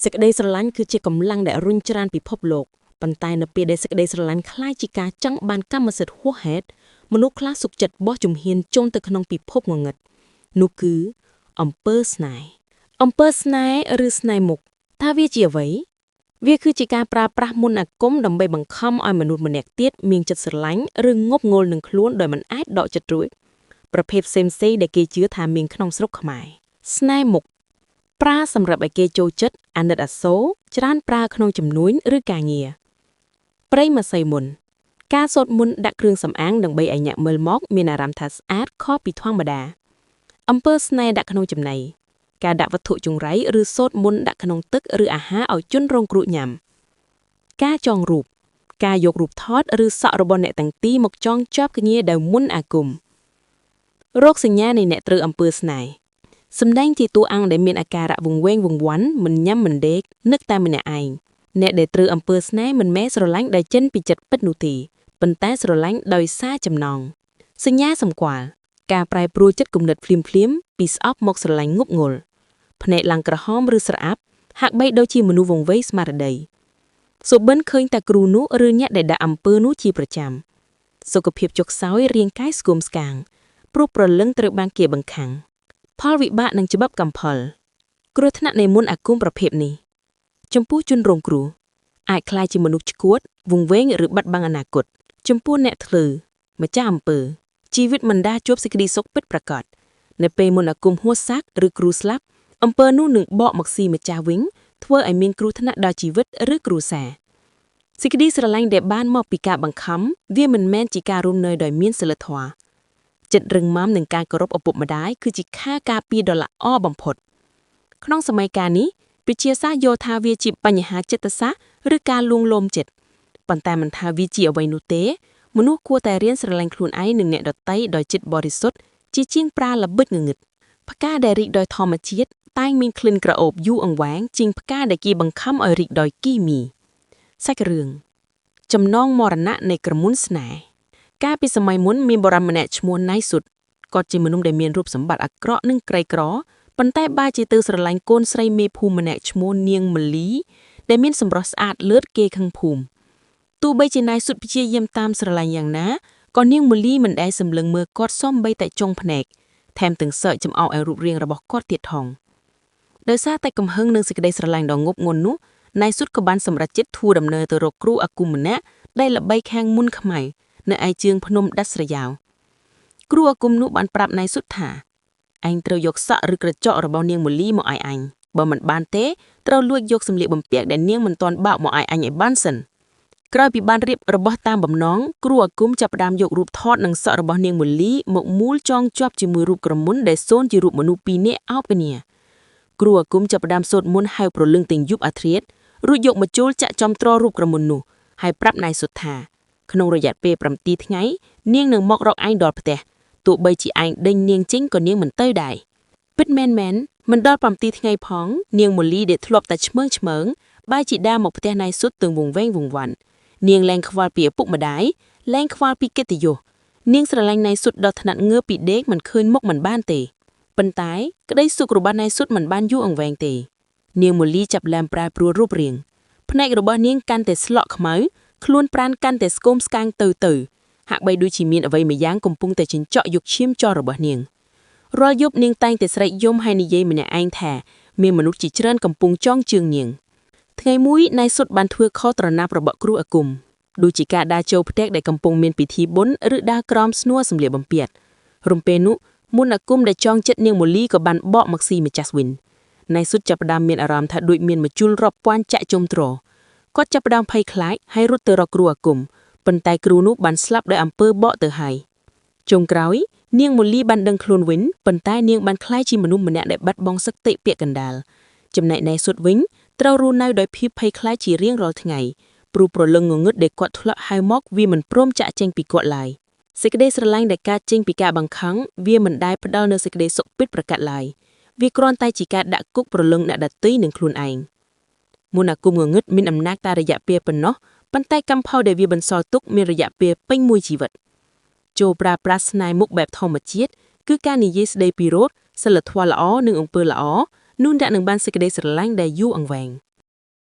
សេចក្តីស្រឡាញ់គឺជាកម្លាំងដែលរុញច្រានពិភពលោកប៉ុន្តែនៅពេលដែលសេចក្តីស្រឡាញ់คล้ายជាការចង់បានកម្មសិទ្ធិហួសហេតុមនុស្សខ្លះសុខចិត្តបោះជំហានចូលទៅក្នុងពិភពងងឹតនោះគឺអំពើស្នេហ៍ឬស្នេហ៍មុខតើវាជាអ្វីវាគឺជាការប្រើប្រាស់មន្តអាគមដើម្បីបង្ខំឲ្យមនុស្សម្នាក់ទៀតមានចិត្តស្រឡាញ់ឬងប់ងល់នឹងខ្លួនដោយមិនអាចដកចិត្តរួចប្រភេទផ្សេងៗដែលគេជឿថាមានក្នុងស្រុកខ្មែរស្នេហ៍មុខប្រើសម្រាប់ឲ្យគេចូលចិត្តអាណិតអាសូរច្រើនប្រើក្នុងជំនួញឬការងារព្រៃម្សៅមុនការសូត្រមន្តដាក់គ្រឿងសម្អាងដើម្បីឲ្យអ្នកមើលមកមានអារម្មណ៍ថាស្អាតខុសពីធម្មតាអំពើស្នេហ៍ដាក់ក្នុងចំណីការដាក់វត្ថុចង្រៃឬសូត្រមន្តដាក់ក្នុងទឹកឬអាហារឲ្យជនរងគ្រោះញ៉ាំការចងរូបការយករូបថតឬសក់របស់អ្នកទាំងពីរមកចងជាប់គ្នាដោយមន្តអាគមរោគសញ្ញានៃអ្នកត្រូវអំពើស្នេហ៍សម្ដែងជាតួអង្គដែលមានអាការៈវង្វេងវង្វាន់មិនញ៉ាំមិនដេកនឹកតែម្នាក់ឯងអ្នកដែលត្រូវអំពើស្នេហ៍មិនមែនស្រឡាញ់ដោយចិនពីចិត្តពិតនោះទេប៉ុន្តែស្រឡាញ់ដោយសារចំណងសញ្ញាសម្គាល់ការប្រែប្រួលចិត្តគំនិតភ្លាមពីស្អប់មកស្រឡាញ់ងប់ងល់ភ្នែកឡើងក្រហមឬស្រអាប់ហាក់បីដូចជាមនុស្សវង្វេងស្មារតីសុបិនឃើញតែគ្រូនោះឬអ្នកដែលដាក់អំពើនោះជាប្រចាំសុខភាពចុកខ្សោយរាងកាយស្គមស្កាងព្រោះព្រលឹងត្រូវបានគេបង្ខាំងផលវិបាកនិងច្បាប់កំផលគ្រោះថ្នាក់នៃមន្តអាគមប្រភេទនេះចំពោះជនរងគ្រោះអាចក្លាយជាមនុស្សឆ្កួតវង្វេងឬបាត់បង់អនាគតចំពោះអ្នកធ្វើម្ចាស់អំពើជីវិតមិនដាជួបសេចក្តីសុខពិតប្រាកដនៅពេលមន្តអាគមហួសសាកឬគ្រូស្លាប់អំពើនោះនឹងបកមកស៊ីម្ចាស់វិញធ្វើឲ្យមានគ្រោះថ្នាក់ដល់ជីវិតឬគ្រួសារសេចក្តីស្រឡាញ់ដែលបានមកពីការបង្ខំវាមិនមែនជាការរស់នៅដោយមានសីលធម៌ចិត្តរឹងមាំនឹងការគោរពឪពុកម្ដាយគឺជាខែលការពារដ៏ល្អបំផុតក្នុងសម័យកាលនេះវិទ្យាសាស្ត្រយល់ថាវាជាបញ្ហាចិត្តសាស្ត្រឬការលួងលោមចិត្តប៉ុន្តែមិនថាវាជាអ្វីនោះទេមនុស្សគួរតែរៀនស្រឡាញ់ខ្លួនឯងនិងអ្នកដទៃដោយចិត្តបរិសុទ្ធជាជាងប្រើល្បិចងងឹតផ្កាដែលរីកដោយធម្មជាតិតែងមានក្លិនក្រអូបយូរអង្វែងជាងផ្កាដែលគេបង្ខំឲ្យរីកដោយគីមីសាច់រឿងចំណងមរណៈនៃក្រមុនស្នេហ៍កាលពីសម័យមុនមានបុរសម្នាក់ឈ្មោះណៃសុតគាត់ជាមនុស្សដែលមានរូបសម្បត្តិអាក្រក់និងក្រីក្រប៉ុន្តែបែរជាទៅស្រឡាញ់កូនស្រីមេភូមិម្នាក់ឈ្មោះនាងមលីដែលមានសម្រស់ស្អាតលើសគេខាងភូមិទោះបីជាណៃសុតព្យាយាមតាមស្រឡាញ់យ៉ាងណាក៏នាងមលីមិនដែលសម្លឹងមើលគាត់សូម្បីតែចុងភ្នែកថែមទាំងសើចចំអកឲ្យរូបរាងរបស់គាត់ទៀតផងដោយសារតែកំហឹងនិងសេចក្តីស្រឡាញ់ដ៏ងប់ងន់នោះណៃសុតក៏បានសម្រេចចិត្តធ្វើដំណើរទៅរកគ្រូអាគមម្នាក់ដែលល្បីខាងមុនខ្មៅនៅឯជើងភ្នំដាច់ស្រយាវគ្រូអាគមនោះបានប្រាប់ណៃសុតថាឯងត្រូវយកសក់ឬក្រចករបស់នាងមលីមកឲ្យអញបើមិនបានទេត្រូវលួចយកសម្លៀកបំពាក់ដែលនាងមិនទាន់បោកមកឲ្យអញឲ្យបានសិនក្រោយពីបានរៀបរបស់តាមបំណងគ្រូអាគមចាប់ផ្ដើមយករូបថតនិងសក់របស់នាងមលីមកមូលចងជាប់ជាមួយរូបក្រមុនដែលសូនជារូបមនុស្សពីរនាក់អោបគ្នាគ្រូអាគមចាប់ផ្ដើមសូត្រមន្តហៅព្រលឹងទាំងយប់អាធ្រាត្ររួចយកមកជូលចាក់ចំត្ររូបក្រមុននោះហើយប្រាប់ណៃសុតថាក្នុងរយៈពេល7ថ្ងៃនាងនឹងមករកឯងដល់ផ្ទះទោះបីជាឯងដេញនាងចេញក៏នាងមិនទៅដែរពិតមែនមិនដល់7ថ្ងៃផងនាងមលីដែលធ្លាប់តែឆ្មើងបែរជាដើរមកផ្ទះណៃសុតទាំងវង្វេងវង្វាន់នាងលែងខ្វល់ពីឪពុកម្ដាយលែងខ្វល់ពីកិត្តិយសនាងស្រឡាញ់ណៃសុតដល់ថ្នាក់ងើបពីដេកមិនឃើញមុខមិនបានទេប៉ុន្តែក្តីសុខរបស់ណៃសុតមិនបានយូរអង្វែងទេនាងមលីចាប់លែមប្រែប្រួលរូបរាងភ្នែករបស់នាងកាន់តែស្លក់ខ្មៅខ្លួនប្រាណកាន់តែស្គមស្កាងទៅហាក់បីដូចជាមានអ្វីម្យ៉ាងកំពុងតែចិញ្ចក់យកឈាមចររបស់នាងរាល់យប់នាងតែងតែស្រែកយំហើយនិយាយម្នាក់ឯងថាមានមនុស្សជាច្រើនកំពុងចងជើងនាងថ្ងៃមួយណៃសុតបានធ្វើខុសត្រណាប់របស់គ្រូអាគមដូចជាការដើរចូលផ្ទះដែលកំពុងមានពិធីបុណ្យឬដើរក្រោមស្នួរសម្លៀកបំពាក់រំពេលនោះមន្តអាគមដែលចងចិត្តនាងមលីក៏បានបកមកស៊ីម្ចាស់វិញណៃសុតចាប់ផ្ដើមមានអារម្មណ៍ថាដូចមានម្ជុលរាប់ពាន់ចាក់ជុំទ្រគាត់ចាប់ផ្ដើមភ័យខ្លាចហើយរត់ទៅរកគ្រូអាគមប៉ុន្តែគ្រូនោះបានស្លាប់ដោយអំពើបកទៅហើយចុងក្រោយនាងមលីបានដឹងខ្លួនវិញប៉ុន្តែនាងបានក្លាយជាមនុស្សម្នាក់ដែលបាត់បង់សតិពាក្យកណ្ដាលចំណែកណៃសុតវិញត្រូវរស់នៅដោយភាពភ័យខ្លាចជារៀងរាល់ថ្ងៃព្រោះព្រលឹងងងឹតដែលគាត់ធ្លាប់ហៅមកវាមិនព្រមចាក់ចេញពីគាត់ឡើយសេចក្តីស្រឡាញ់ដែលកើតចេញពីការបង្ខំវាមិនដែលផ្ដល់នូវសេចក្តីសុខពិតប្រាកដឡើយវាគ្រាន់តែជាការដាក់គុកព្រលឹងអ្នកដទៃនឹងខ្លួនឯងមន្តអាគមងងឹតមានអំណាចតែរយៈពេលប៉ុណ្ណោះប៉ុន្តែកម្មផលដែលវាបន្សល់ទុកមានរយៈពេលពេញមួយជីវិតចូលប្រើប្រាស់ស្នេហ៍មុខបែបធម្មជាតិគឺការនិយាយស្ដីពីរោធសិលធម៌ល្អនិងអំពើល្អនោះអ្នកនឹងបានសេចក្តីស្រឡាញ់ដែលយូរអង្វែង